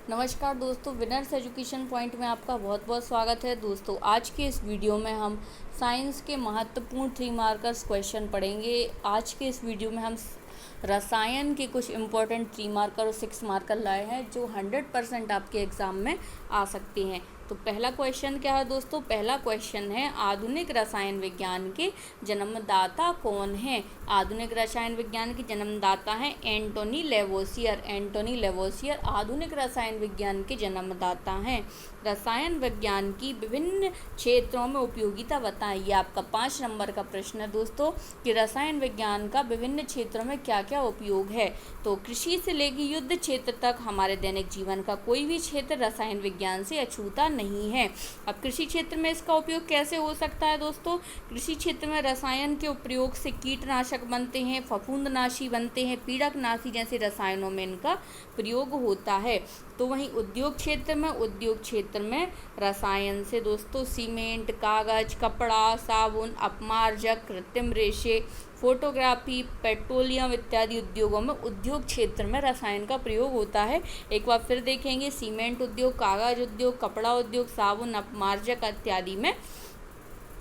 नमस्कार दोस्तों, winners education point में आपका बहुत बहुत स्वागत है। दोस्तों, आज के इस वीडियो में हम साइंस के महत्वपूर्ण 3 मार्कर्स क्वेश्चन पढ़ेंगे। आज के इस वीडियो में हम रसायन के कुछ इम्पोर्टेंट 3 मार्कर और 6 मार्कर लाए हैं जो 100% आपके एग्ज़ाम में आ सकते हैं। तो पहला क्वेश्चन क्या है दोस्तों? पहला क्वेश्चन है, आधुनिक रसायन विज्ञान के जन्मदाता कौन है? आधुनिक रसायन विज्ञान के जन्मदाता हैं एंटोनी लेवोसियर। एंटोनी लेवोसियर आधुनिक रसायन विज्ञान के जन्मदाता हैं। रसायन विज्ञान की विभिन्न क्षेत्रों में उपयोगिता बताइए। आपका 5 नंबर का प्रश्न है दोस्तों कि रसायन विज्ञान का विभिन्न क्षेत्रों में क्या क्या उपयोग है। तो कृषि से लेकर युद्ध क्षेत्र तक हमारे दैनिक जीवन का कोई भी क्षेत्र रसायन विज्ञान से अछूता नहीं है। अब कृषि क्षेत्र में इसका उपयोग कैसे हो सकता है दोस्तों? कृषि क्षेत्र में रसायन के प्रयोग से कीटनाशक बनते हैं, फफूंदनाशी बनते हैं, पीड़कनाशी जैसे रसायनों में इनका प्रयोग होता है। तो वहीं उद्योग क्षेत्र में रसायन से दोस्तों सीमेंट, कागज, कपड़ा, साबुन, अपमार्जक, कृत्रिम रेशे, फोटोग्राफी, पेट्रोलियम इत्यादि उद्योगों में उद्योग क्षेत्र में रसायन का प्रयोग होता है। एक बार फिर देखेंगे, सीमेंट उद्योग, कागज उद्योग, कपड़ा उद्योग, साबुन, अपमार्जक इत्यादि में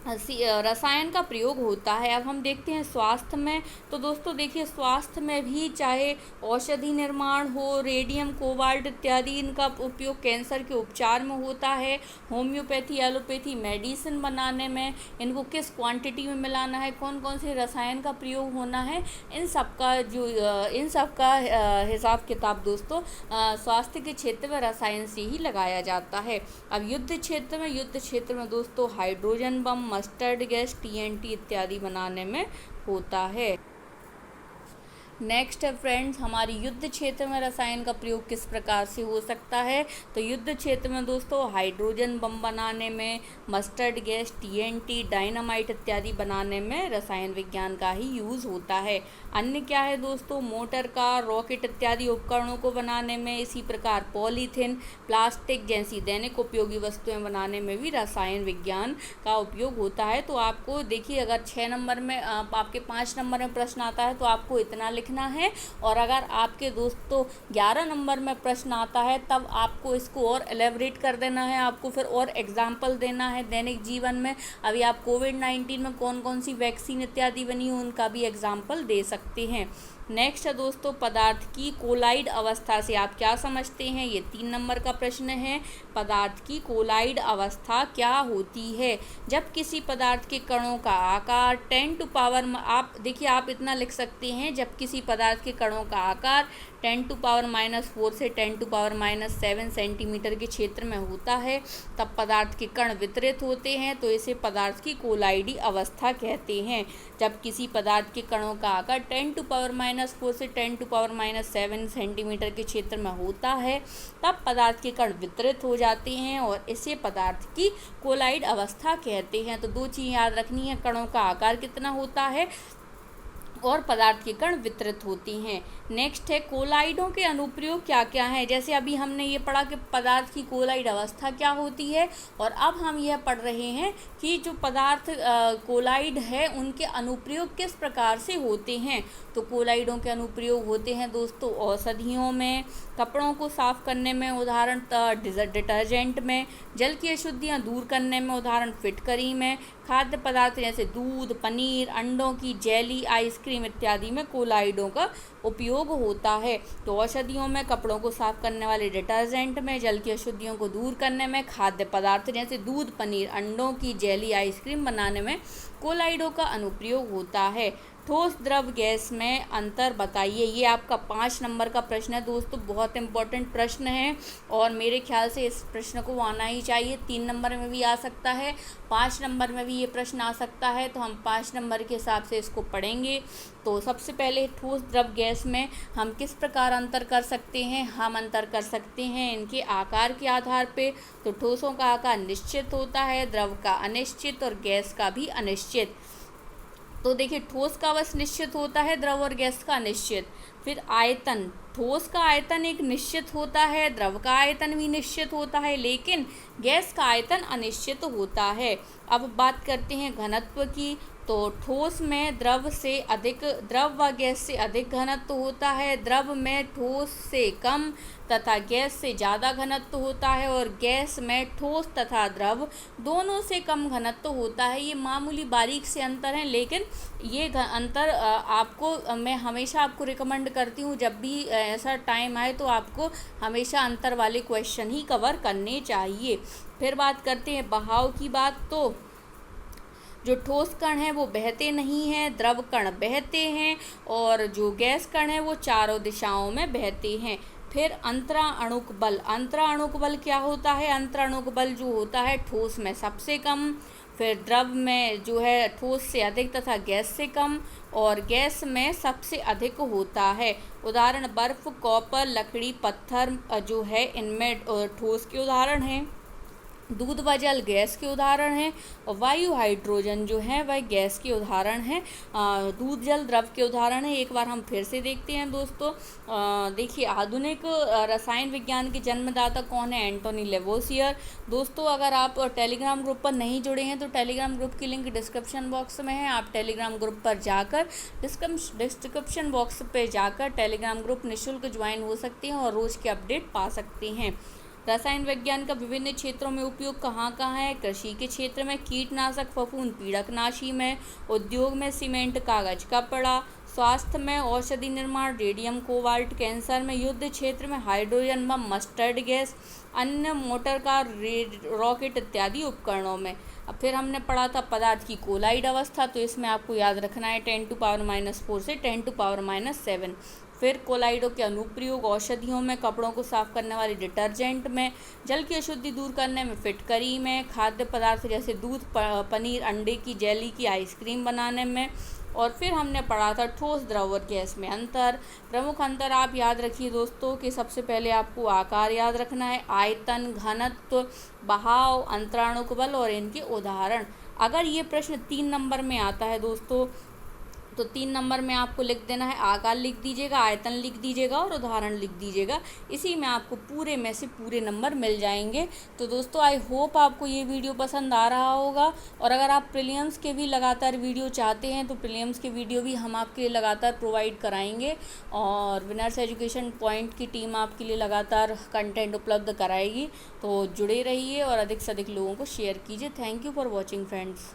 रसायन का प्रयोग होता है। अब हम देखते हैं स्वास्थ्य में। तो दोस्तों देखिए, स्वास्थ्य में भी चाहे औषधि निर्माण हो, रेडियम, कोबाल्ट इत्यादि इनका उपयोग कैंसर के उपचार में होता है। होम्योपैथी, एलोपैथी मेडिसिन बनाने में इनको किस क्वांटिटी में मिलाना है, कौन कौन से रसायन का प्रयोग होना है, इन सब का हिसाब किताब दोस्तों स्वास्थ्य के क्षेत्र में रसायन से ही लगाया जाता है। अब युद्ध क्षेत्र में दोस्तों hydrogen bomb, mustard gas, TNT इत्यादि बनाने में होता है। नेक्स्ट है फ्रेंड्स, हमारी युद्ध क्षेत्र में रसायन का प्रयोग किस प्रकार से हो सकता है। तो युद्ध क्षेत्र में दोस्तों हाइड्रोजन बम बनाने में, मस्टर्ड गैस, TNT, डायनामाइट इत्यादि बनाने में रसायन विज्ञान का ही यूज़ होता है। अन्य क्या है दोस्तों? मोटर कार, रॉकेट इत्यादि उपकरणों को बनाने में, इसी प्रकार पॉलीथीन, प्लास्टिक जैसी दैनिक उपयोगी वस्तुएं बनाने में भी रसायन विज्ञान का उपयोग होता है। तो आपको देखिए, अगर 6 नंबर में आपके 5 नंबर में प्रश्न आता है तो आपको इतना लिखना है, और अगर आपके दोस्तों 11 नंबर में प्रश्न आता है तब आपको इसको और एलेबरेट कर देना है, आपको फिर और एग्जाम्पल देना है दैनिक जीवन में। अभी आप कोविड-19 में कौन कौन सी वैक्सीन इत्यादि बनी हो उनका भी एग्जाम्पल दे सकते हैं। नेक्स्ट है दोस्तों, पदार्थ की कोलाइड अवस्था से आप क्या समझते हैं? ये 3 नंबर का प्रश्न है। पदार्थ की कोलाइड अवस्था क्या होती है? जब किसी पदार्थ के कणों का आकार 10 टू पावर, आप देखिए आप इतना लिख सकते हैं, जब किसी पदार्थ के कणों का आकार 10 टू पावर -4 से 10 टू पावर -7 सेंटीमीटर के क्षेत्र में होता है, तब पदार्थ के कण वितरित होते हैं, तो इसे पदार्थ की कोलाइडी अवस्था कहते हैं। जब किसी पदार्थ के कणों का आकार 10 टू पावर -4 से 10 टू पावर -7 सेंटीमीटर के क्षेत्र में होता है, तब पदार्थ के कण वितरित हो जाते हैं और इसे पदार्थ की कोलाइड अवस्था कहते हैं। तो 2 चीज़ याद रखनी है, कणों का आकार कितना होता है और पदार्थ के कण वितरित होती हैं। नेक्स्ट है, कोलाइडों के अनुप्रयोग क्या क्या हैं। जैसे अभी हमने ये पढ़ा कि पदार्थ की कोलाइड अवस्था क्या होती है, और अब हम यह पढ़ रहे हैं कि जो पदार्थ कोलाइड है उनके अनुप्रयोग किस प्रकार से होते हैं। तो कोलाइडों के अनुप्रयोग होते हैं दोस्तों औषधियों में, कपड़ों को साफ करने में, उदाहरण डिटर्जेंट में, जल की अशुद्धियाँ दूर करने में, उदाहरण फिटकरी में, खाद्य पदार्थ जैसे दूध, पनीर, अंडों की जेली, आइसक्रीम इत्यादि में कोलाइडों का उपयोग होता है। तो औषधियों में, कपड़ों को साफ करने वाले डिटर्जेंट में, जल की अशुद्धियों को दूर करने में, खाद्य पदार्थ जैसे दूध, पनीर, अंडों की जेली, आइसक्रीम बनाने में कोलाइडों का अनुप्रयोग होता है। ठोस द्रव गैस में अंतर बताइए। ये आपका 5 नंबर का प्रश्न है दोस्तों, बहुत इंपॉर्टेंट प्रश्न है और मेरे ख्याल से इस प्रश्न को आना ही चाहिए। 3 नंबर में भी आ सकता है, 5 नंबर में भी ये प्रश्न आ सकता है, तो हम 5 नंबर के हिसाब से इसको पढ़ेंगे। तो सबसे पहले ठोस द्रव गैस में हम किस प्रकार अंतर कर सकते हैं? हम अंतर कर सकते हैं इनके आकार के आधार पे। तो ठोसों का आकार निश्चित होता है, द्रव का अनिश्चित और गैस का भी अनिश्चित। तो देखिए, ठोस का बस निश्चित होता है, द्रव और गैस का अनिश्चित। फिर आयतन, ठोस का आयतन एक निश्चित होता है, द्रव का आयतन भी निश्चित होता है, लेकिन गैस का आयतन अनिश्चित होता है। अब बात करते हैं घनत्व की। तो ठोस में द्रव व गैस से अधिक घनत्व होता है, द्रव में ठोस से कम तथा गैस से ज़्यादा घनत्व होता है, और गैस में ठोस तथा द्रव दोनों से कम घनत्व होता है। ये मामूली बारीक से अंतर हैं, लेकिन ये अंतर मैं हमेशा आपको रिकमेंड करती हूँ, जब भी ऐसा टाइम आए तो आपको हमेशा अंतर वाले क्वेश्चन ही कवर करने चाहिए। फिर बात करते हैं बहाव की बात। तो जो ठोस कण हैं वो बहते नहीं हैं, द्रव कण बहते हैं, और जो गैस कण हैं वो चारों दिशाओं में बहते हैं। फिर अंतराअणुक बल। अंतराअणुक बल क्या होता है? अंतराअणुक बल जो होता है ठोस में सबसे कम, फिर द्रव में जो है ठोस से अधिक तथा गैस से कम, और गैस में सबसे अधिक होता है। उदाहरण बर्फ, कॉपर, लकड़ी, पत्थर जो है इनमें ठोस के उदाहरण हैं। दूध व जल गैस के उदाहरण हैं, और वायु, हाइड्रोजन जो है वह गैस के उदाहरण हैं। दूध जल द्रव के उदाहरण है। एक बार हम फिर से देखते हैं दोस्तों। देखिए, आधुनिक रसायन विज्ञान के जन्मदाता कौन है? एंटोनी लेवोसियर। दोस्तों, अगर आप टेलीग्राम ग्रुप पर नहीं जुड़े हैं तो टेलीग्राम ग्रुप की लिंक डिस्क्रिप्शन बॉक्स में है। आप टेलीग्राम ग्रुप पर जाकर डिस्क्रिप्शन बॉक्स पर जाकर टेलीग्राम ग्रुप निःशुल्क ज्वाइन हो सकते हैं और रोज़ के अपडेट पा सकते हैं। रसायन विज्ञान का विभिन्न क्षेत्रों में उपयोग कहाँ कहाँ है? कृषि के क्षेत्र में कीटनाशक, फफूंद, पीड़कनाशी में, उद्योग में सीमेंट, कागज, कपड़ा, स्वास्थ्य में औषधि निर्माण, रेडियम, कोबाल्ट, कैंसर में, युद्ध क्षेत्र में हाइड्रोजन बम, मस्टर्ड गैस, अन्य मोटर कार, रॉकेट इत्यादि उपकरणों में। अब फिर हमने पढ़ा था पदार्थ की कोलाइड अवस्था, तो इसमें आपको याद रखना है 10⁻⁻⁴ से 10⁻⁷। फिर कोलाइडों के अनुप्रयोग औषधियों में, कपड़ों को साफ करने वाले डिटर्जेंट में, जल की अशुद्धि दूर करने में, फिटकरी में, खाद्य पदार्थ जैसे दूध, पनीर, अंडे की जेली की आइसक्रीम बनाने में। और फिर हमने पढ़ा था ठोस, द्रव और गैस में अंतर। प्रमुख अंतर आप याद रखिए दोस्तों कि सबसे पहले आपको आकार याद रखना है, आयतन, घनत्व, बहाव, अंतराणुक बल और इनके उदाहरण। अगर ये प्रश्न 3 नंबर में आता है दोस्तों, तो 3 नंबर में आपको लिख देना है, आकार लिख दीजिएगा, आयतन लिख दीजिएगा और उदाहरण लिख दीजिएगा। इसी में आपको पूरे में से पूरे नंबर मिल जाएंगे। तो दोस्तों, आई होप आपको ये वीडियो पसंद आ रहा होगा, और अगर आप प्रीलिम्स के भी लगातार वीडियो चाहते हैं तो प्रीलिम्स के वीडियो भी हम आपके लिए लगातार प्रोवाइड कराएंगे, और विनर्स एजुकेशन पॉइंट की टीम आपके लिए लगातार कंटेंट उपलब्ध कराएगी। तो जुड़े रहिए और अधिक से अधिक लोगों को शेयर कीजिए। Thank you for watching friends.